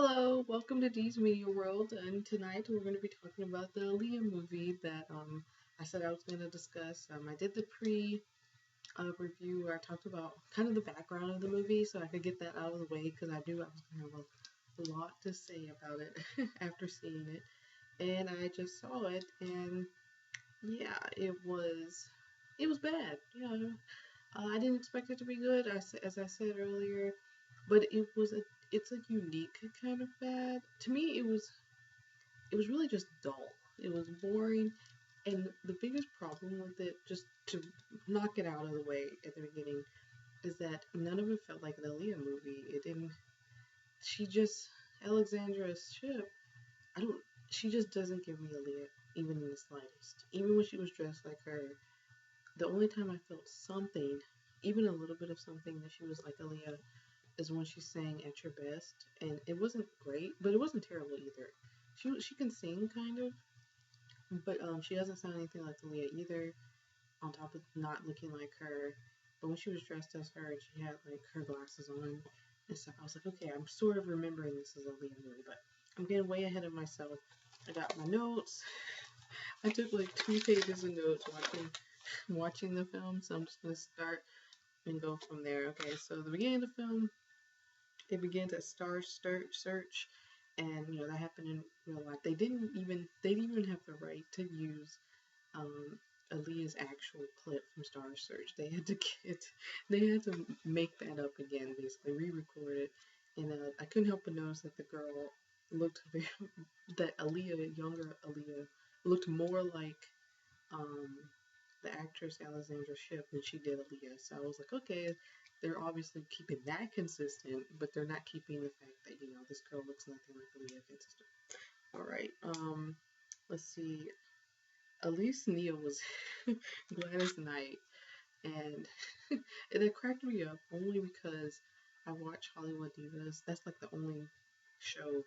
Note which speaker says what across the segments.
Speaker 1: Hello, welcome to Dee's Media World, and tonight we're going to be talking about the Aaliyah movie that I said I was going to discuss. I did the pre review where I talked about kind of the background of the movie, so I could get that out of the way because I knew I was going to have a lot to say about it after seeing it, and I just saw it, and yeah, it was bad. I didn't expect it to be good, as I said earlier, but it's a unique kind of bad. To me, it was really just dull. It was boring, and the biggest problem with it, just to knock it out of the way at the beginning, is that none of it felt like an Aaliyah movie. It didn't. She just Alexandra Ship. I don't. She just doesn't give me Aaliyah, even in the slightest. Even when she was dressed like her, the only time I felt something, even a little bit of something that she was like Aaliyah, is when she sang "At Your Best," and it wasn't great, but it wasn't terrible either. She can sing kind of, but she doesn't sound anything like Aaliyah either. On top of not looking like her, but when she was dressed as her and she had like her glasses on and stuff, I was like, okay, I'm sort of remembering this as a Aaliyah movie, but I'm getting way ahead of myself. I got my notes. I took like 2 pages of notes watching the film, so I'm just gonna start and go from there. Okay, so the beginning of the film, it begins at Star Search, and that happened in real life. They didn't even have the right to use um, Aaliyah's actual clip from Star Search. They had to make that up again, basically re-record it. And I couldn't help but notice that the girl looked very, that Aaliyah, younger Aaliyah, looked more like um, the actress Alexandra Shipp than she did Aaliyah. So I was like, okay, they're obviously keeping that consistent, but they're not keeping the fact that this girl looks nothing like Aaliyah consistent. All right. Let's see. Elise Neal was Gladys Knight, and it cracked me up only because I watch Hollywood Divas. That's like the show,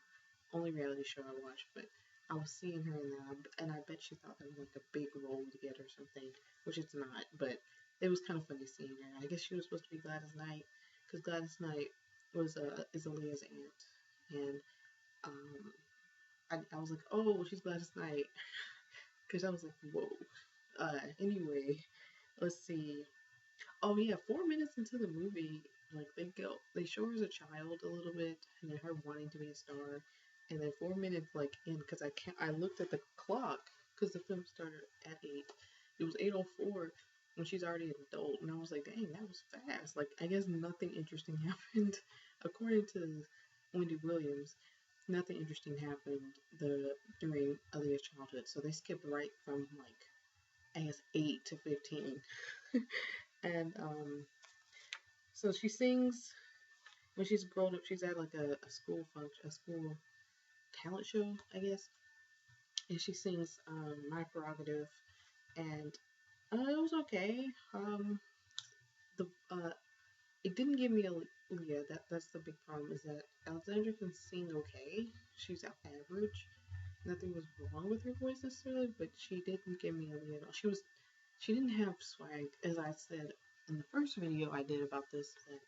Speaker 1: only reality show I watch. But I was seeing her in that, and I bet she thought that was like a big role to get or something, which it's not. But it was kind of funny seeing her. I guess she was supposed to be Gladys Knight because Gladys Knight is Aaliyah's aunt, and um, I was like, oh, she's Gladys Knight, because I was like, whoa. Anyway, let's see. Oh yeah, 4 minutes into the movie, like they show her as a child a little bit, and then her wanting to be a star, and then 4 minutes like in, because I looked at the clock because the film started at 8. It was 8:04 when she's already an adult, and I was like, dang, that was fast. Like I guess nothing interesting happened, according to Wendy Williams. Nothing interesting happened during Aaliyah's childhood, so they skipped right from like I guess 8 to 15. And so she sings when she's grown up. She's at like a school function, a school talent show, I guess, and she sings "My Prerogative," and it was okay. The It didn't give me a Leah. That's the big problem, is that Alexandra can sing okay. She's average. Nothing was wrong with her voice necessarily, but she didn't give me a Leah at all. She didn't have swag, as I said in the first video I did about this, that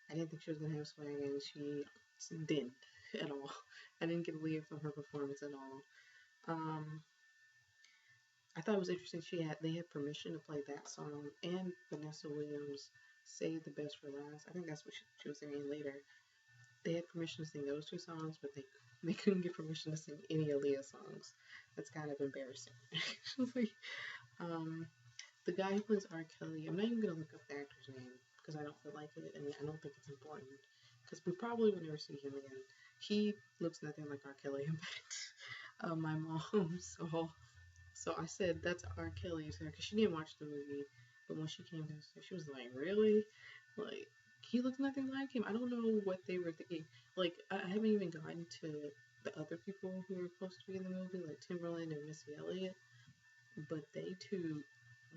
Speaker 1: I didn't think she was gonna have swag, and she didn't at all. I didn't get a Leah from her performance at all. Um, I thought it was interesting they had permission to play that song and Vanessa Williams' "Save the Best for Last." I think that's what she was singing later. They had permission to sing those two songs, but they couldn't get permission to sing any Aaliyah songs. That's kind of embarrassing, actually. Um, the guy who plays R. Kelly, I'm not even gonna look up the actor's name because I don't feel like it, and I don't think it's important because we probably will never see him again. He looks nothing like R. Kelly. In fact, my mom so I said that's R. Kelly's hair because she didn't watch the movie, but when she came to, she was like, "Really? Like he looks nothing like him." I don't know what they were thinking. Like I haven't even gotten to the other people who were supposed to be in the movie, like Timberland and Missy Elliott, but they too.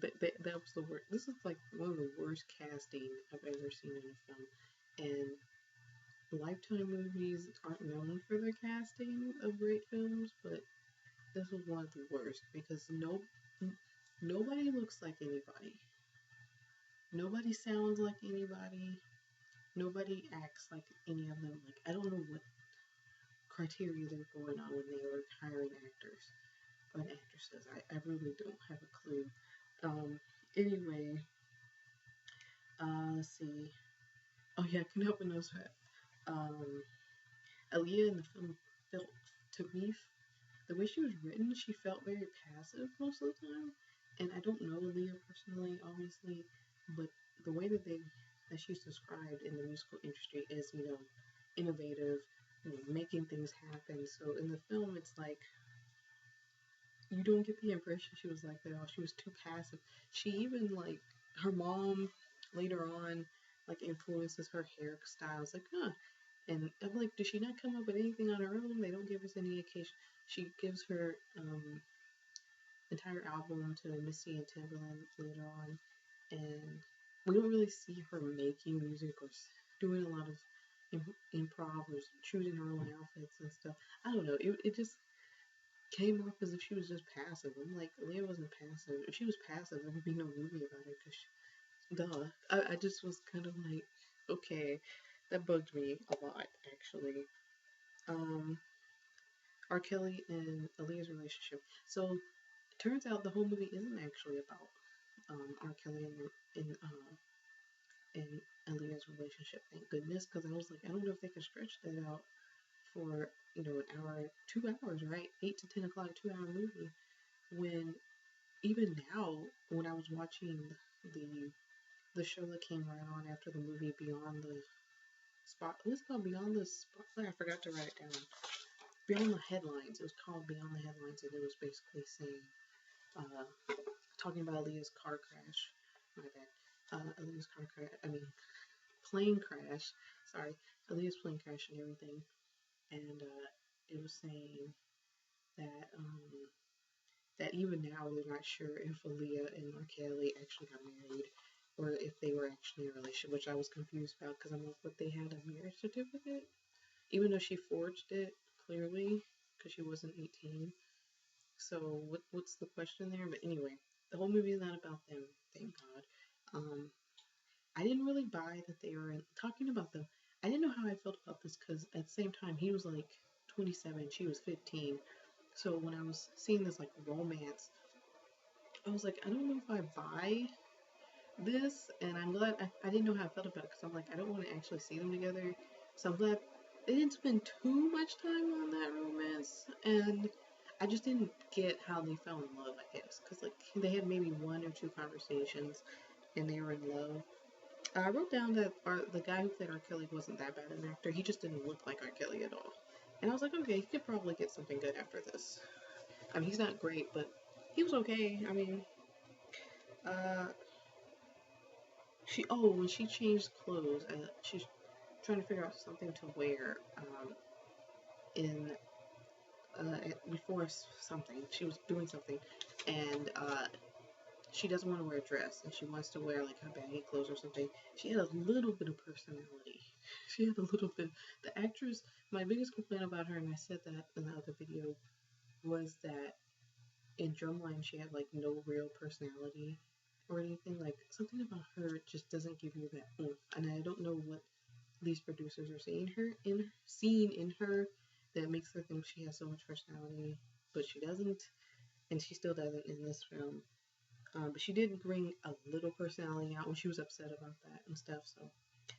Speaker 1: That was the worst. This is like one of the worst casting I've ever seen in a film, and Lifetime movies aren't known for their casting of great films, but this was one of the worst because nobody looks like anybody. Nobody sounds like anybody. Nobody acts like any of them. Like I don't know what. criteria they're going on when they were hiring actors and actresses. I really don't have a clue. Anyway, let's see. Oh yeah, I can help but notice that. Aaliyah in the film felt, to me, the way she was written, she felt very passive most of the time. And I don't know Aaliyah personally, obviously, but the way that she's described in the musical industry is, innovative, making things happen. So in the film, it's like you don't get the impression she was like that at all. She was too passive. She even like her mom later on like influences her hairstyle. It's like, huh. And I'm like, does she not come up with anything on her own? They don't give us any occasion. She gives her entire album to Missy and Timberland later on, and we don't really see her making music or doing a lot of improv or choosing her own outfits and stuff. I don't know. It just came off as if she was just passive. I'm like, Leah wasn't passive. If she was passive, there would be no movie about her. Cause duh. I just was kind of like, okay, that bugged me a lot actually. Um, R. Kelly and Aaliyah's relationship. So it turns out the whole movie isn't actually about R. Kelly and Aaliyah's relationship. Thank goodness, because I was like, I don't know if they can stretch that out for an hour, 2 hours, right? 8 to 10 o'clock, 2 hour movie. When even now, when I was watching the show that came right on after the movie Beyond the Spot, what's it called? Beyond the Spotlight. I forgot to write it down. Beyond the Headlines. It was called Beyond the Headlines, and it was basically saying, talking about Aaliyah's car crash. My bad. Aaliyah's car crash. I mean, plane crash. Sorry, Aaliyah's plane crash and everything. And it was saying that that even now they're not sure if Aaliyah and R. Kelly actually got married or if they were actually in a relationship, which I was confused about because I'm like, but they had a marriage certificate, even though she forged it clearly because she wasn't 18. So what's the question there? But anyway, the whole movie is not about them, thank God. I didn't really buy that they were talking about them. I didn't know how I felt about this because at the same time he was like 27, she was 15. So when I was seeing this like romance, I was like, I don't know if I buy this, and I'm glad I didn't know how I felt about it because I'm like, I don't want to actually see them together. So I'm glad they didn't spend too much time on that romance, and I just didn't get how they fell in love, I guess, because like they had maybe one or two conversations and they were in love. I wrote down that the guy who played R. Kelly wasn't that bad an actor. He just didn't look like R. Kelly at all. And I was like, okay, he could probably get something good after this. I mean, he's not great, but he was okay. I mean, uh, when she changed clothes, she's trying to figure out something to wear, in, before something. She was doing something, and, she doesn't want to wear a dress, and she wants to wear, like, her baggy clothes or something. She had a little bit of personality. She had a little bit. The actress, my biggest complaint about her, and I said that in the other video, was that in Drumline she had like no real personality or anything. Like something about her just doesn't give you that oomph. And I don't know what these producers are seeing in her that makes her think she has so much personality, but she doesn't, and she still doesn't in this film. But she did bring a little personality out when she was upset about that and stuff. So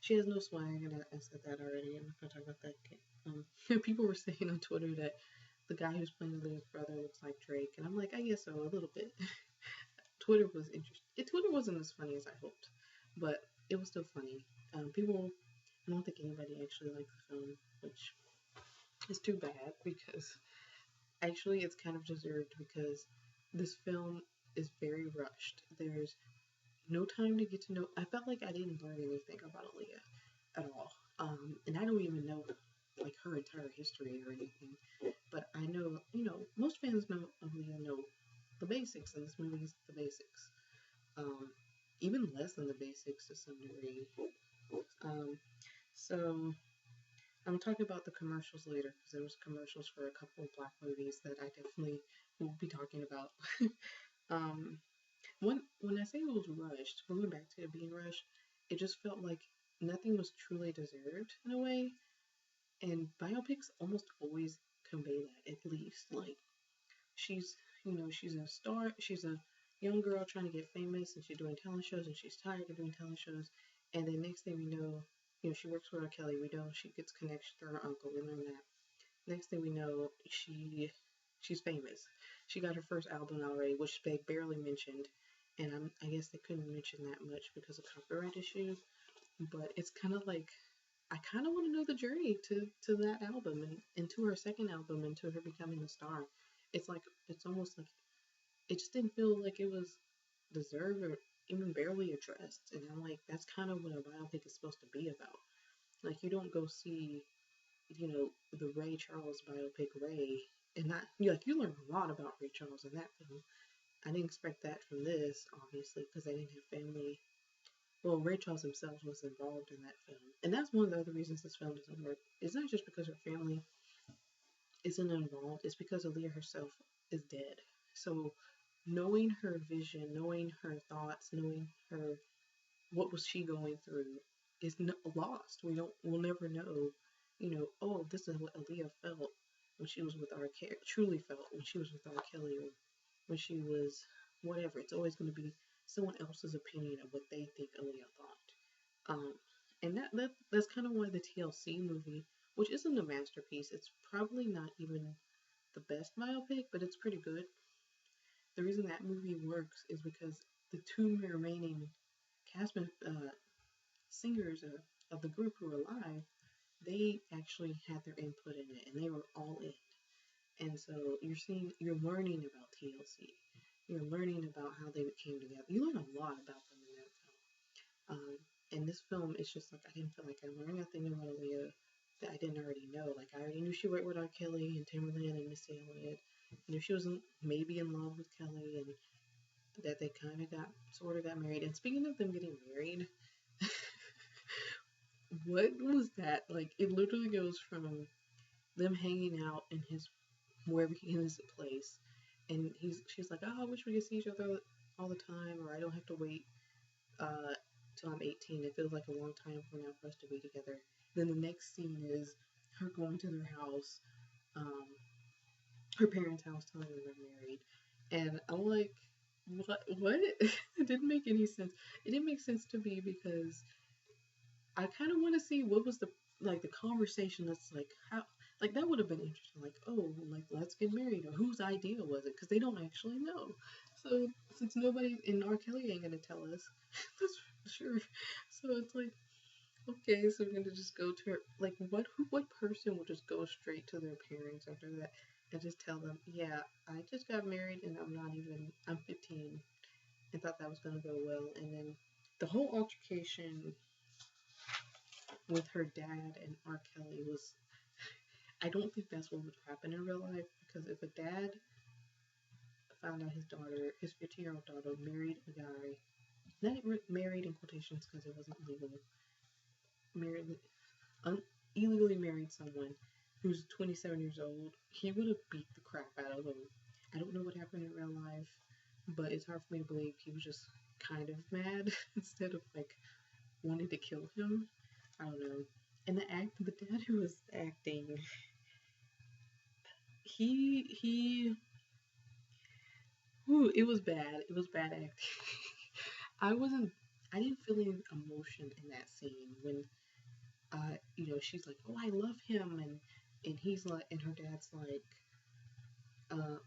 Speaker 1: she has no swag, and I said that already. I'm not gonna talk about that. People were saying on Twitter that the guy who's playing Lydia's brother looks like Drake, and I'm like, I guess so, a little bit. Twitter was interesting. Twitter wasn't as funny as I hoped, but it was still funny. People, I don't think anybody actually liked the film, which is too bad because actually it's kind of deserved because this film is very rushed. There's no time to get to know. I felt like I didn't learn anything about Aaliyah at all, and I don't even know like her entire history or anything. But I know, most fans know Aaliyah know the basics, and this movie is the basics. Um, Even less than the basics to some degree. Um, so I'm talking about the commercials later because there was commercials for a couple of Black movies that I definitely will be talking about. um, when I say it was rushed, going back to it being rushed, it just felt like nothing was truly deserved in a way. And biopics almost always convey that, at least. Like, she's, she's a star, she's a young girl trying to get famous, and she's doing talent shows, and she's tired of doing talent shows. And then next thing we know, she works with R. Kelly. We know she gets connection through her uncle. We learn that. Next thing we know, she's famous. She got her first album already, which they barely mentioned, and I guess they couldn't mention that much because of copyright issues. But it's kind of like I kind of want to know the journey to that album and to her second album and to her becoming a star. It's almost like it just didn't feel like it was deserved or even barely addressed. And I'm like, that's kind of what a biopic is supposed to be about. Like, you don't go see, the Ray Charles biopic Ray, and not you learn a lot about Ray Charles in that film. I didn't expect that from this, obviously, because I didn't have family. Well, Ray Charles himself was involved in that film, and that's one of the other reasons this film doesn't work. It's not just because her family isn't involved; it's because Aaliyah herself is dead. So, knowing her vision, knowing her thoughts, knowing her what was she going through is lost. We'll never know, oh, this is what Aaliyah felt when she was with R. Kelly, truly felt when she was with R. Kelly, or when she was whatever. It's always going to be someone else's opinion of what they think Aaliyah thought. And that's kind of why the TLC movie, which isn't a masterpiece, it's probably not even the best biopic, but it's pretty good. The reason that movie works is because the two remaining cast singers of the group who were alive, they actually had their input in it, and they were all in. And so you're learning about TLC. You're learning about how they came together. You learn a lot about them in that film. And this film, it's just like I didn't feel like I learned nothing about Aaliyah that I didn't already know. Like, I already knew she worked with R. Kelly and Timberland and Missy Elliott. I knew she was maybe in love with Kelly, and that they kind of sort of got married. And speaking of them getting married, what was that? Like, it literally goes from them hanging out in wherever in his place, and she's like, oh, I wish we could see each other all the time, or I don't have to wait till I'm 18. It feels like a long time from now for us to be together. Then the next scene is her going to their house, um, her parents' house, telling them they're married, and I'm like, what? What? It didn't make any sense. It didn't make sense to me because I kind of want to see what was the conversation that's like how like that would have been interesting. Like, oh, like, let's get married, or whose idea was it? Because they don't actually know. So since nobody in R. Kelly ain't gonna tell us, that's for sure. So it's like, okay, so we're gonna just go to her. Like, what person would just go straight to their parents after that and just tell them, yeah, I just got married and I'm 15, and thought that was gonna go well, and then the whole altercation with her dad and R. Kelly was, I don't think that's what would happen in real life, because if a dad found out his 15-year-old daughter, married a guy, not married in quotations because it wasn't legal, married, illegally married someone who's 27 years old, he would have beat the crap out of him. I don't know what happened in real life, but it's hard for me to believe he was just kind of mad instead of like wanting to kill him. I don't know. And the dad who was acting, he, whew, it was bad. It was bad acting. I wasn't, I didn't feel any emotion in that scene when, she's like, oh, I love him, and he's like, and her dad's like,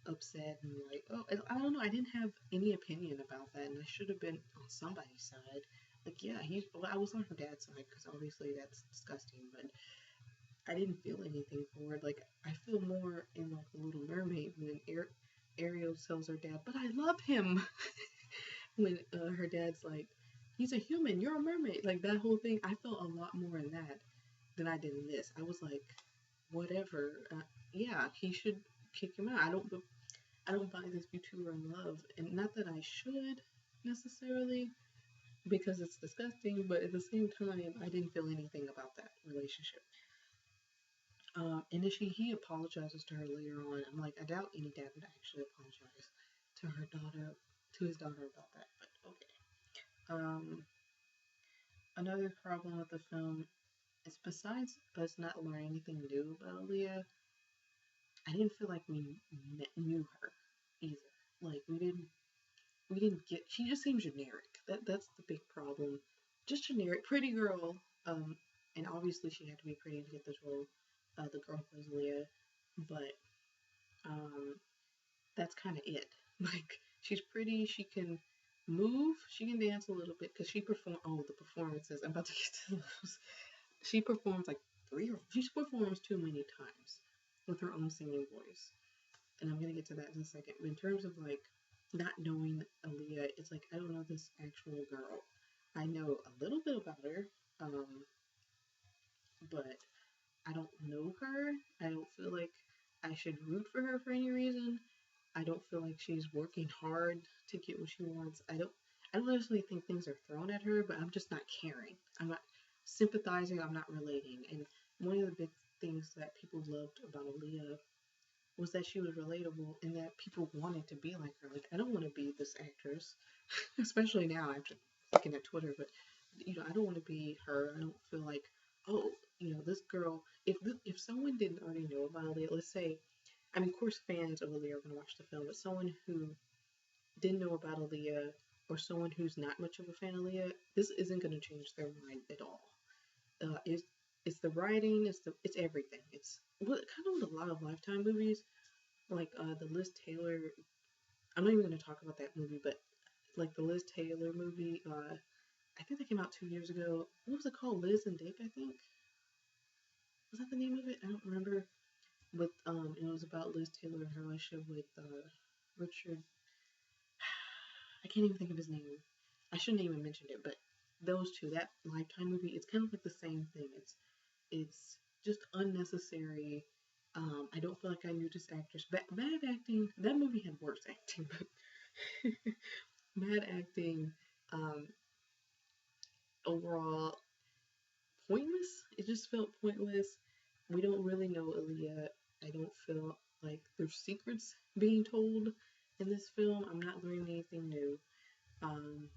Speaker 1: upset and like, oh, I don't know. I didn't have any opinion about that, and I should have been on somebody's side. Like, yeah, I was on her dad's side because obviously that's disgusting, but I didn't feel anything for it. Like, I feel more in like the Little Mermaid when Ariel tells her dad, "But I love him." When her dad's like, "He's a human. You're a mermaid." Like, that whole thing, I felt a lot more in that than I did in this. I was like, whatever. Yeah, he should kick him out. I don't buy this. You two are in love, and not that I should necessarily, because it's disgusting. But at the same time, I didn't feel anything about that relationship. And then he apologizes to her later on. I'm like, I doubt any dad would actually apologize to his daughter about that. But okay. Another problem with the film. It's besides us not learning anything new about Aaliyah, I didn't feel like we knew her either. Like we didn't get. She just seems generic. That's the big problem. Just generic, pretty girl. And obviously she had to be pretty to get this role. The girl who plays Aaliyah, but um, that's kind of it. Like she's pretty. She can move. She can dance a little bit because she perform. Oh, the performances. I'm about to get to those. She performs like three or she performs too many times with her own singing voice, and I'm gonna get to that in a second. But in terms of like not knowing Aaliyah, it's like I don't know this actual girl. I know a little bit about her, um, but I don't know her. I don't feel like I should root for her for any reason. I don't feel like she's working hard to get what she wants. I don't necessarily think things are thrown at her, but I'm just not caring. I'm not sympathizing, I'm not relating. And one of the big things that people loved about Aaliyah was that she was relatable and that people wanted to be like her. Like I don't want to be this actress, especially now after looking at Twitter, but I don't want to be her. I don't feel like, oh, this girl. If someone didn't already know about Aaliyah, let's say, I mean, of course, fans of Aaliyah are going to watch the film, but someone who didn't know about Aaliyah or someone who's not much of a fan of Aaliyah, this isn't going to change their mind at all. It's the writing, it's everything. It's what kind of with a lot of Lifetime movies, like the Liz Taylor. I'm not even going to talk about that movie, but like the Liz Taylor movie, I think that came out 2 years ago. What was it called? Liz and Dick, I think. Was that the name of it? I don't remember. With it was about Liz Taylor and her relationship with Richard. I can't even think of his name. I shouldn't even mention it, but those two, that Lifetime movie, it's kind of like the same thing. It's just unnecessary. I don't feel like I knew this actress. Bad acting. That movie had worse acting, but bad acting. Um, Overall pointless. It just felt pointless. We don't really know Aaliyah. I don't feel like there's secrets being told in this film. I'm not learning anything new. Um,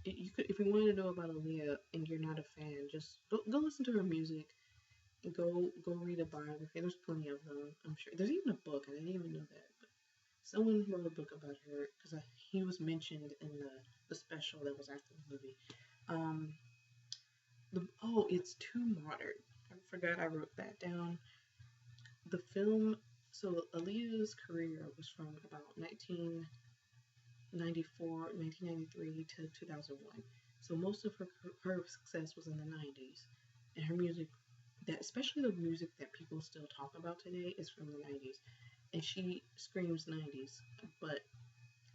Speaker 1: you could, if you want to know about Aaliyah and you're not a fan, just go listen to her music. Go read a biography. There's plenty of them. I'm sure there's even a book. I didn't even know that. But someone wrote a book about her because he was mentioned in the special that was after the movie. Um, it's too modern. I forgot I wrote that down. The film. So Aaliyah's career was from about 1993 to 2001. So most of her success was in the 90s, and her music, that especially the music that people still talk about today, is from the 90s, and she screams 90s, but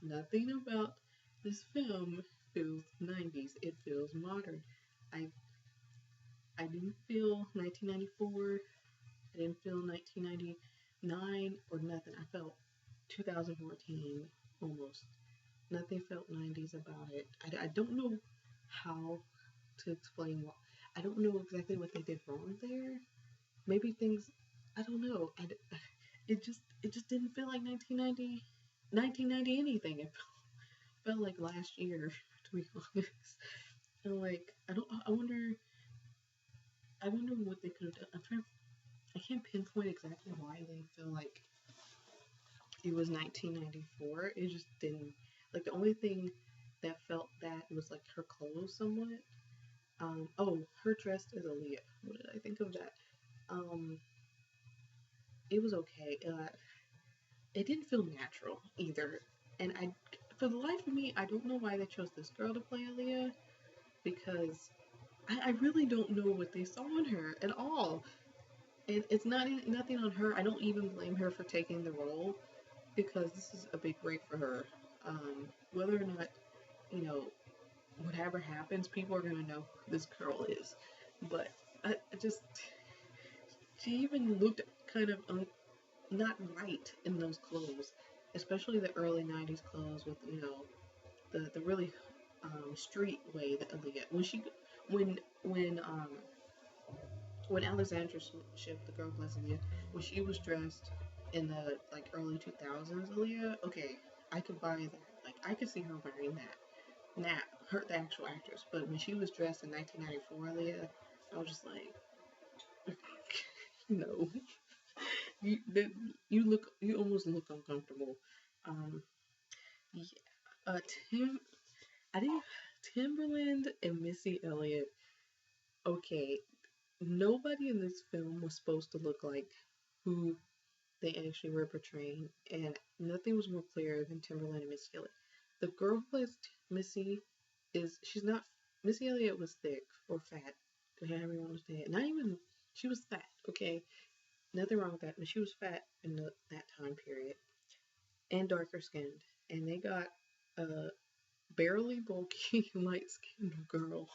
Speaker 1: nothing about this film feels 90s. It feels modern. I I didn't feel 1994. I didn't feel 1999 or nothing. I felt 2014 almost. Nothing felt 90s about it. I don't know how to explain what. I don't know exactly what they did wrong there. Maybe things. I don't know. It just didn't feel like 1990 anything. It felt like last year, to be honest. And like I don't. I wonder what they could have done. I can't pinpoint exactly why they feel like it was 1994. It just didn't. Like the only thing that felt that was like her clothes somewhat. Her dress as Aaliyah. What did I think of that? Um, it was okay. It didn't feel natural either. And for the life of me, I don't know why they chose this girl to play Aaliyah because I really don't know what they saw in her at all. And it's not nothing on her. I don't even blame her for taking the role because this is a big break for her. Whether or not, you know, whatever happens, people are gonna know who this girl is. But I just, she even looked kind of not right in those clothes, especially the early '90s clothes with the really street way that Aaliyah when when um when Alexandra Shipp, the girl who plays Aaliyah, when she was dressed in the like early 2000s Aaliyah, okay, I could buy that. Like I could see her wearing that. Nah, her the actual actress. But when she was dressed in 1994 Aaliyah, I was just like, No, you almost look uncomfortable. Um, yeah, Tim, I think Timberland and Missy Elliott. Okay, nobody in this film was supposed to look like who they actually were portraying, and nothing was more clear than Timberland and Missy Elliott. The girl who plays Missy she's not Missy Elliott was thick or fat, however you want to say it. Not even she was fat. Okay, nothing wrong with that, but she was fat in that time period and darker skinned, and they got a barely bulky light skinned girl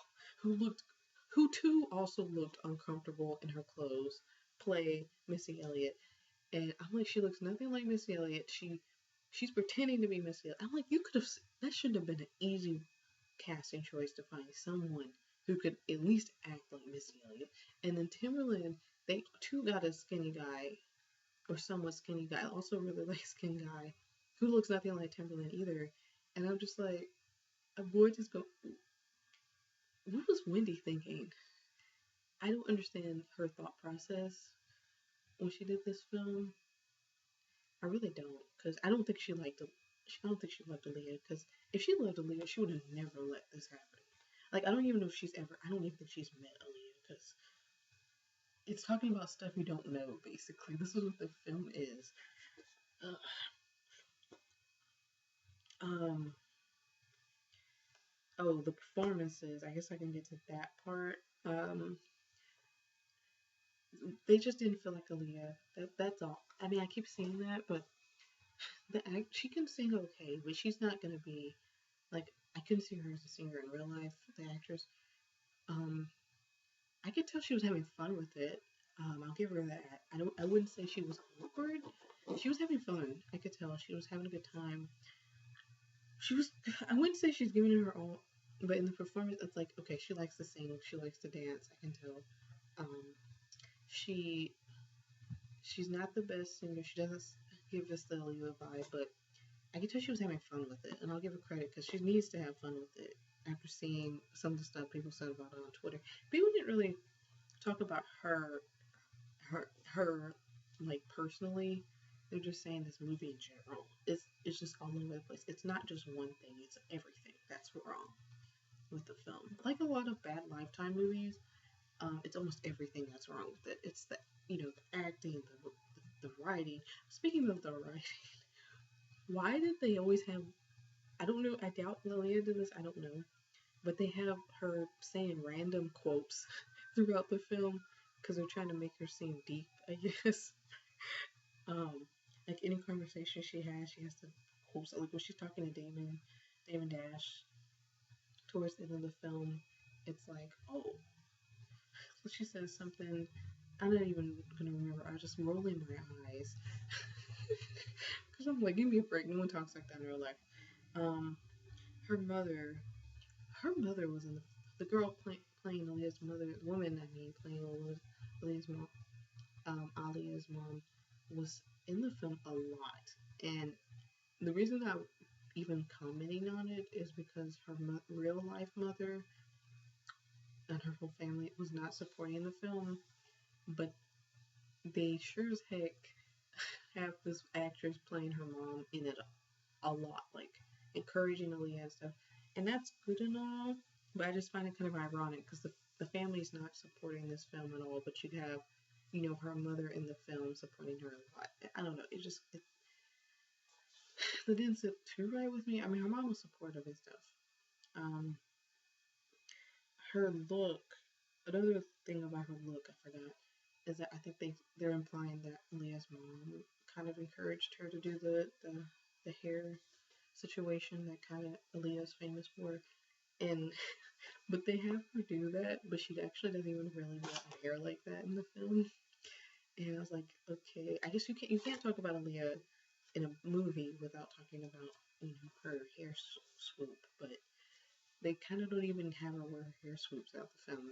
Speaker 1: who looked who too also looked uncomfortable in her clothes play Missy Elliott. And I'm like, she looks nothing like Missy Elliott. She's pretending to be Missy Elliott. I'm like, you could have that should have been an easy casting choice to find someone who could at least act like Missy Elliott. And then Timberland, they too got a skinny guy or somewhat skinny guy, also a really light skinned guy who looks nothing like Timberland either. And I'm just like, a boy just go, what was Wendy thinking? I don't understand her thought process when she did this film. I really don't, because I don't think she liked. I don't think she loved Aaliyah. Because if she loved Aaliyah, she would have never let this happen. Like I don't even know if she's ever. I don't even think she's met Aaliyah because it's talking about stuff you don't know. Basically, this is what the film is. Uh, um. Oh, the performances. I guess I can get to that part. They just didn't feel like Aaliyah. That's all. I mean, I keep saying that, but she can sing okay, but she's not gonna be like I couldn't see her as a singer in real life. The actress, um, I could tell she was having fun with it. I'll give her that. I wouldn't say she was awkward. She was having fun. I could tell she was having a good time. She was. I wouldn't say she's giving it her all, but in the performance, it's like okay, she likes to sing. She likes to dance. I can tell. Um, she she's not the best singer. She doesn't give us the Aaliyah vibe, but I can tell she was having fun with it, and I'll give her credit because she needs to have fun with it. After seeing some of the stuff people said about her on Twitter, people didn't really talk about her like personally. They're just saying this movie in general. It's just all over the place. It's not just one thing. It's everything that's wrong with the film. Like a lot of bad Lifetime movies, it's almost everything that's wrong with it. It's the the acting, the writing. Speaking of the writing, why did they always have? I don't know. I doubt Lilia did this. I don't know, but they have her saying random quotes throughout the film because they're trying to make her seem deep. I guess. Um, like any conversation she has to quote. Like when she's talking to Damon Dash towards the end of the film, it's like, oh, so she says something. I'm not even gonna remember. I was just rolling my eyes because I'm like, give me a break. No one talks like that in real life. Um, her mother, her mother was in the girl playing Aaliyah's mother, woman I mean, playing Aaliyah's mom, Aaliyah's mom, was in the film a lot, and the reason I'm even commenting on it is because her real life mother and her whole family was not supporting the film, but they sure as heck have this actress playing her mom in it a lot, like encouraging Aaliyah and stuff. And that's good and all, but I just find it kind of ironic because the family's not supporting this film at all, but you have, her mother in the film supporting her a lot. I don't know. It didn't sit too right with me. I mean, her mom was supportive and stuff. Um, her look, another thing about her look, I forgot, is that I think they're implying that Leah's mom kind of encouraged her to do the hair situation that kind of Aaliyah's famous for. And but they have her do that, but she actually doesn't even really want hair like that in the film. And I was like, okay, I guess you can't talk about Aaliyah in a movie without talking about her hair swoop. But they kind of don't even have her wear hair swoops out the film,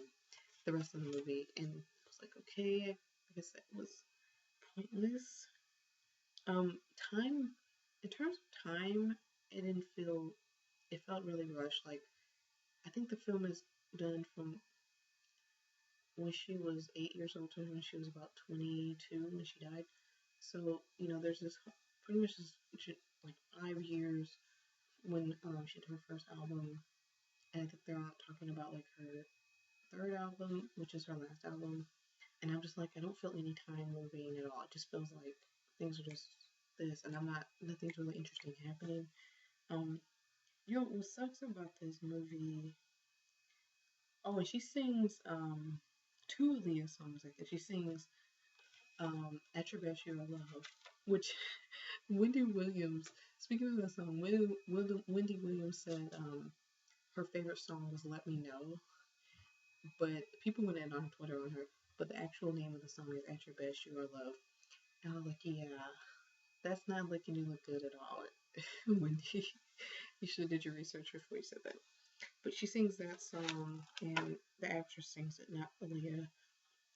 Speaker 1: the rest of the movie, and I was like, okay, I guess that was pointless. Time in terms of time, it didn't feel. It felt really rushed. Like I think the film is done from when she was 8 years old to when she was about 22 when she died. So, there's this pretty much this, like 5 years when she did her first album, and I think they're not talking about like her third album, which is her last album. And I'm just like, I don't feel any time moving at all. It just feels like things are just this, and nothing's really interesting happening. Um, what sucks about this movie? Oh, and she sings two Aaliyah songs. I think she sings "At Your Best You're Love," which Wendy Williams. Speaking of the song, Wendy Williams said her favorite song was "Let Me Know," but people went in on Twitter on her. But the actual name of the song is "At Your Best You Are Love." And I was like, yeah, that's not looking you look good at all, Wendy. You should have did your research before you said that. But she sings that song, and the actress sings it, not Aaliyah.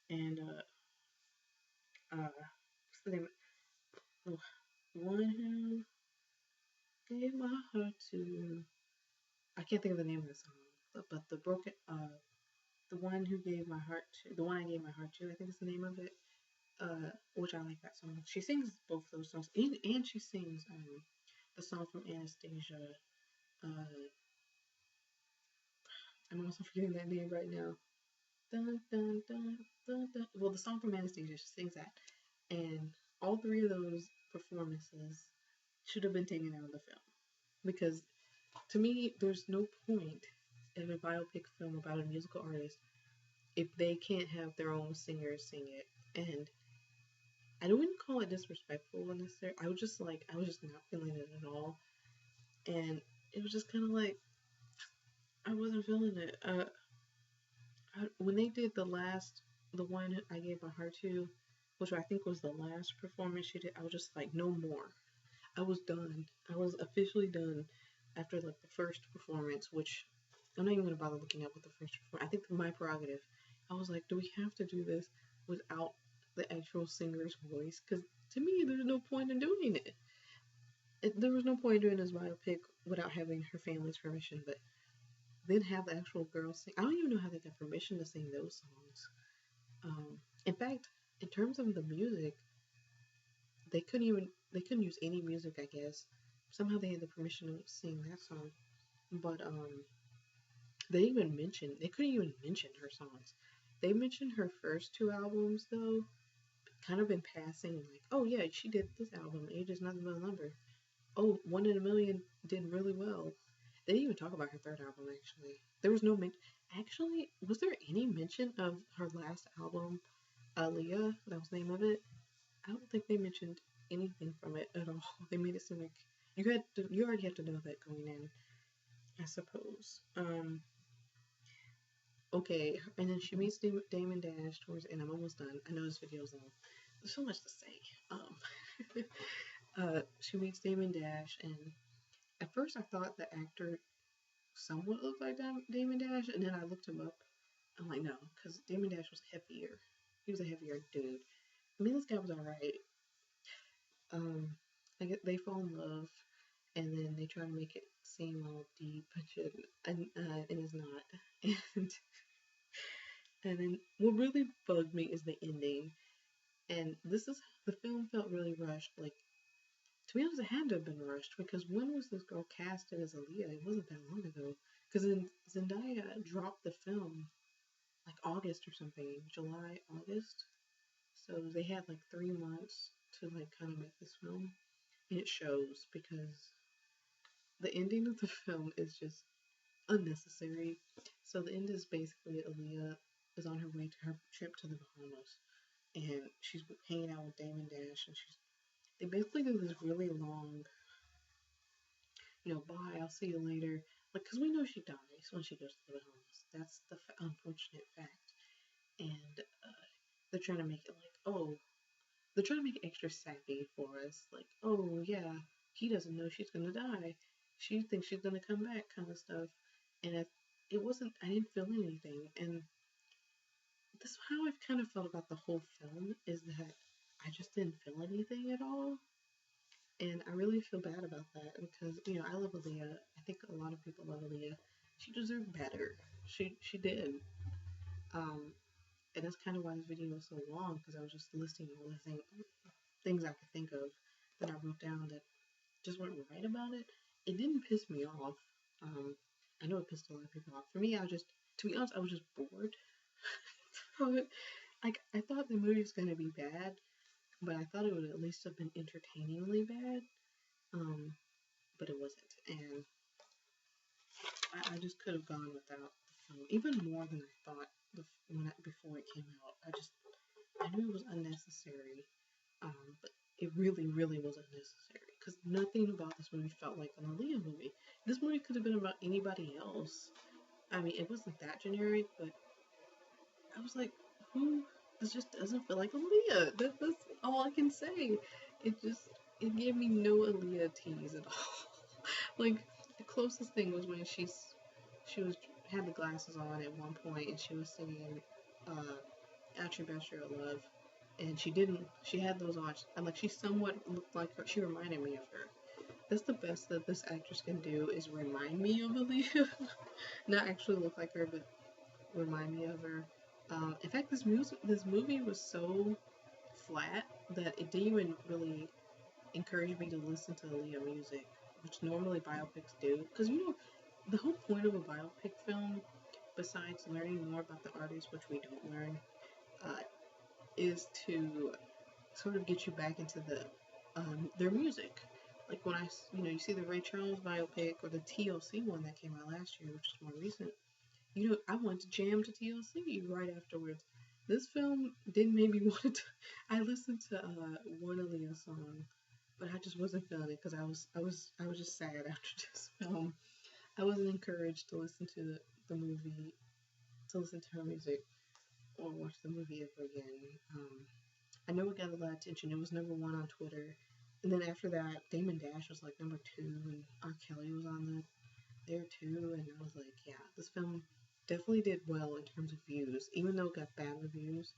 Speaker 1: And what's the name? The one who gave my heart to. I can't think of the name of the song, but the one who gave my heart to, the one I gave my heart to, I think is the name of it. Which I like that song. She sings both those songs, and she sings the song from Anastasia. Uh, I'm also forgetting that name right now. Dun, dun, dun, dun, dun. Well, the song from Anastasia, she sings that, and all three of those performances should have been taken out of the film because, to me, there's no point in a biopic film about a musical artist if they can't have their own singers sing it. And I wouldn't call it disrespectful necessarily. I was just not feeling it at all, and it was just kind of like I wasn't feeling it. When they did the one I gave my heart to, which I think was the last performance she did, I was just like, no more. I was done. I was officially done after like the first performance, which I'm not even gonna bother looking up what the first performance. I think my prerogative. I was like, do we have to do this without the actual singer's voice? Because to me, there's no point in doing it. There was no point in doing this biopic without having her family's permission, but then have the actual girl sing. I don't even know how they got permission to sing those songs. In fact, in terms of the music, they couldn't use any music. I guess somehow they had the permission to sing that song, but they couldn't even mention her songs. They mentioned her first two albums though, kind of in passing, like, oh yeah, she did this album, Age is Nothing But a Number. Oh, One in a Million did really well. They didn't even talk about her third album actually. There was no actually, was there any mention of her last album, Aaliyah? That was the name of it. I don't think they mentioned anything from it at all. They made it seem like you already have to know that going in, I suppose. Okay, and then she meets Damon Dash towards, and I'm almost done. I know this video's long. There's so much to say. She meets Damon Dash, and at first I thought the actor somewhat looked like Damon Dash, and then I looked him up. I'm like, no, because Damon Dash was heavier. He was a heavier dude. I mean, this guy was alright. They fall in love, and then they try to make it seem all deep and shit, and it's not. And and then what really bugged me is the ending. And the film felt really rushed. Like, to be honest, it had to have been rushed because when was this girl casted as Aaliyah? It wasn't that long ago. Because Zendaya dropped the film like August or something, July, August. So they had like 3 months to like kind of make this film. And it shows because the ending of the film is just unnecessary. So the end is basically Aaliyah is on her way to her trip to the Bahamas, and she's hanging out with Damon Dash, and they basically do this really long, bye, I'll see you later, like, because we know she dies when she goes to the Bahamas. That's the unfortunate fact, and they're trying to make it like, oh, they're trying to make it extra sappy for us, like, oh yeah, he doesn't know she's gonna die. She thinks she's gonna come back, kind of stuff, and it wasn't. I didn't feel anything, and this is how I've kind of felt about the whole film is that I just didn't feel anything at all. And I really feel bad about that because, I love Aaliyah. I think a lot of people love Aaliyah. She deserved better. She did. Um, and that's kind of why this video was so long, because I was just listing all the things I could think of that I wrote down that just weren't right about it. It didn't piss me off. Um, I know it pissed a lot of people off. For me, to be honest, I was just bored from it. Like, I thought the movie was gonna be bad, but I thought it would at least have been entertainingly bad. Um, but it wasn't, and I just could have gone without the film even more than I thought before it came out. I knew it was unnecessary, but it really, really was unnecessary because nothing about this movie felt like an Aaliyah movie. This movie could have been about anybody else. I mean, it wasn't that generic, but I was like, who? This just doesn't feel like Aaliyah. That's all I can say. It gave me no Aaliyah tease at all. Like, the closest thing was when she was had the glasses on at one point and she was singing At Your Best Your Love, and she had those on, and like she somewhat looked like her. She reminded me of her. That's the best that this actress can do, is remind me of Aaliyah. Not actually look like her, but remind me of her. In fact, this movie was so flat that it didn't even really encourage me to listen to Aaliyah music, which normally biopics do. Because the whole point of a biopic film, besides learning more about the artist, which we don't learn, uh, is to sort of get you back into their music. Like when you see the Ray Charles biopic or the TLC one that came out last year, which is more recent. I went to jam to TLC right afterwards. This film didn't make me want to. I listened to one Aaliyah song, but I just wasn't feeling it because I was just sad after this film. I wasn't encouraged to listen to the movie, to listen to her music, or watch the movie ever again. I know it got a lot of attention. It was #1 on Twitter, and then after that, Damon Dash was like #2, and R. Kelly was on there too. And I was like, yeah, this film definitely did well in terms of views, even though it got bad reviews.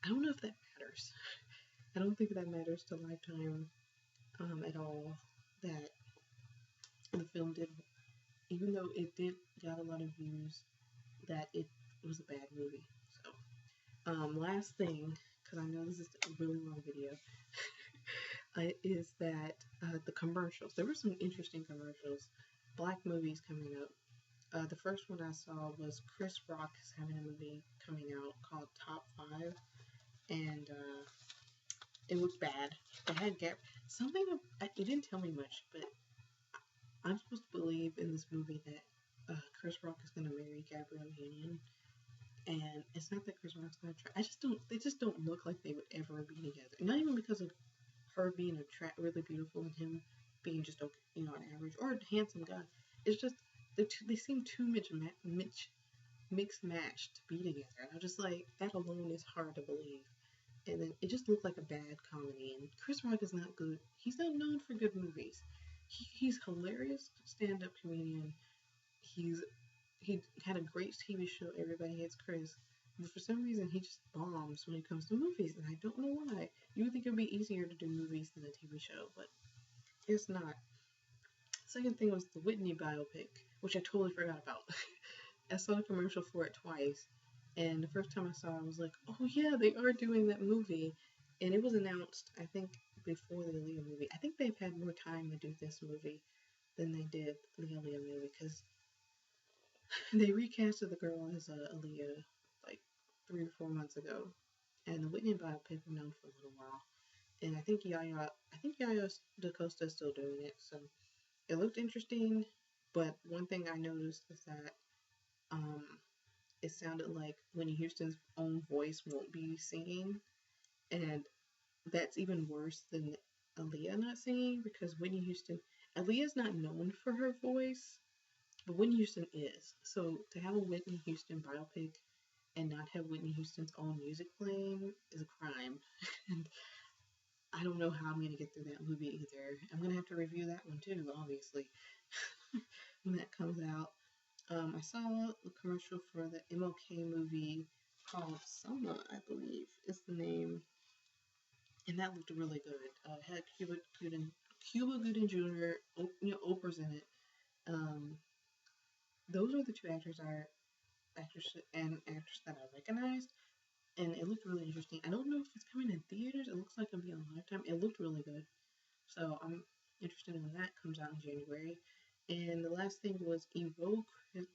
Speaker 1: I don't know if that matters. I don't think that matters to Lifetime at all. That the film did, even though it did got a lot of views, that it was a bad movie. So, last thing, because I know this is a really long video, is that the commercials. There were some interesting commercials. Black movies coming up. The first one I saw was Chris Rock is having a movie coming out called Top 5, and it was bad. It had something. It didn't tell me much, but I'm supposed to believe in this movie that Chris Rock is going to marry Gabrielle Union, and it's not that Chris Rock's going to try. They just don't look like they would ever be together. Not even because of her being really beautiful and him being just okay, an average or a handsome guy. It's just they seem too mixed matched to be together. And I'm just like, that alone is hard to believe. And then it just looked like a bad comedy. And Chris Rock is not good. He's not known for good movies. He's hilarious stand-up comedian. He had a great TV show, Everybody Hates Chris. But for some reason, he just bombs when it comes to movies, and I don't know why. You would think it would be easier to do movies than a TV show, but it's not. Second thing was the Whitney biopic, which I totally forgot about. I saw the commercial for it twice, and the first time I saw it, I was like, oh yeah, they are doing that movie. And it was announced, I think, before the Aaliyah movie. I think they've had more time to do this movie than they did the Aaliyah movie, because they recasted the girl as Aaliyah like 3 or 4 months ago, and the Whitney biopic was known for a little while. And I think Yaya DaCosta is still doing it, so it looked interesting. But one thing I noticed is that um, it sounded like Whitney Houston's own voice won't be singing, and that's even worse than Aaliyah not singing, because Aaliyah's not known for her voice, but Whitney Houston is. So to have a Whitney Houston biopic and not have Whitney Houston's own music playing is a crime. And I don't know how I'm going to get through that movie either. I'm going to have to review that one too, obviously, when that comes out. I saw the commercial for the MLK movie called Summer, I believe is the name, and that looked really good. Had Cuba Gooding Jr., Oprah's in it. Those are the two actors and actress that I recognized. and it looked really interesting. I don't know if it's coming in theaters. It looks like it'll be on Lifetime. It looked really good, so I'm interested in when that comes out in January. And the last thing was Evoke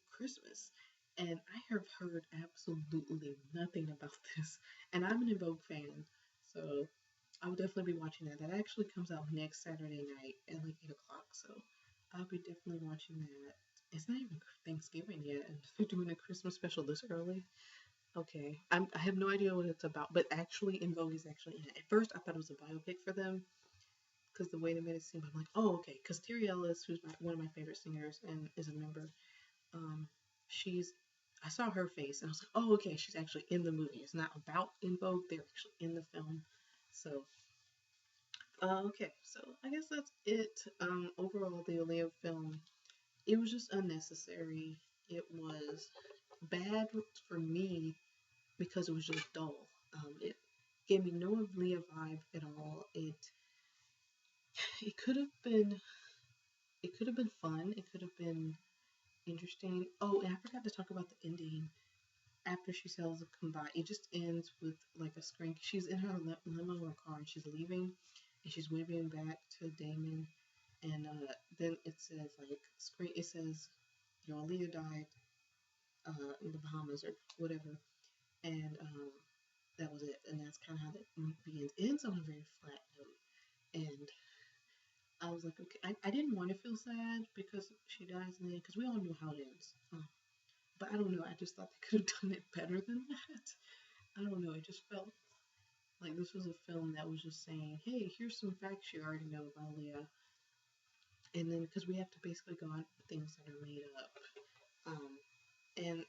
Speaker 1: Christmas, and I have heard absolutely nothing about this, and I'm an Evoke fan, so I will definitely be watching that. That actually comes out next Saturday night at like 8 o'clock, so I'll be definitely watching that. It's not even Thanksgiving yet, and they're doing a Christmas special this early. Okay, I have no idea what it's about, but actually, In Vogue is actually in it. At first, I thought it was a biopic for them because the way they made it seem, I'm like, oh, okay. Because Terry Ellis, who's one of my favorite singers and is a member, um, she's, I saw her face and I was like, oh, okay, she's actually in the movie. It's not about In Vogue; they're actually in the film. So, okay, so I guess that's it. Overall, the Aaliyah film, it was just unnecessary. It was bad for me because it was just dull. It gave me no Aaliyah vibe at all. It could have been fun. It could have been interesting. Oh, and I forgot to talk about the ending. After she sells a combine, it just ends with like a screen. She's in her limo or car and she's leaving, and she's waving back to Damon, and then it says like screen. It says, you know, Aaliyah died in the Bahamas or whatever, and that was it. And that's kind of how that movie ends. It ends on a very flat note, and I was like, okay, I didn't want to feel sad because she dies in the end, because we all knew how it ends. But I don't know, I just thought they could have done it better than that. I don't know, it just felt like this was a film that was just saying, hey, here's some facts you already know about Leah. And then, because we have to basically go on things that are made up. And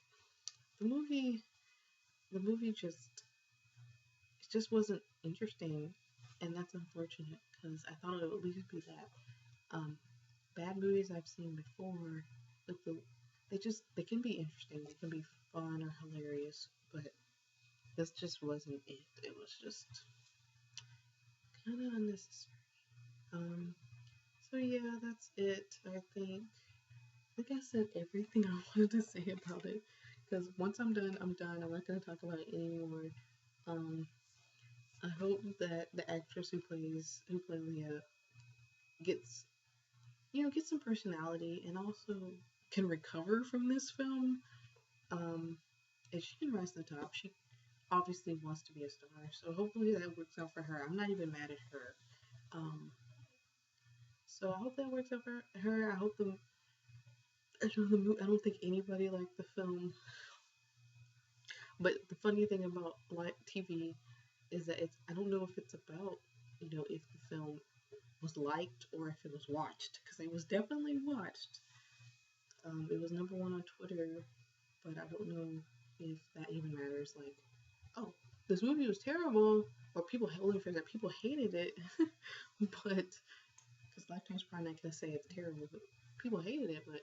Speaker 1: the movie, the movie just, it just wasn't interesting. And that's unfortunate because I thought it would at least be that. Um, Bad movies I've seen before, like they can be interesting, they can be fun or hilarious, but this just wasn't it. It was just kind of unnecessary. Um, so yeah, that's it. I think I said everything I wanted to say about it. Because once I'm done, I'm done. I'm not gonna talk about it anymore. Um, I hope that the actress who played Leah gets gets some personality and also can recover from this film. Um, and she can rise to the top. She obviously wants to be a star, so hopefully that works out for her. I'm not even mad at her. Um, so I hope that works out for her. I hope I don't think anybody liked the film, but the funny thing about like TV is that I don't know if it's about if the film was liked or if it was watched, because it was definitely watched. It was number one on Twitter, but I don't know if that even matters. Like, oh, this movie was terrible, or people only for that people hated it, but because Lifetime's probably not gonna say it's terrible, but people hated it, but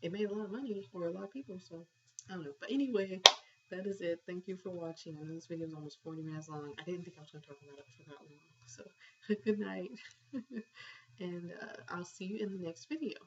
Speaker 1: it made a lot of money for a lot of people, so I don't know. But anyway, that is it. Thank you for watching. I know this video is almost 40 minutes long. I didn't think I was gonna talk about it for that long, so good night, and I'll see you in the next video.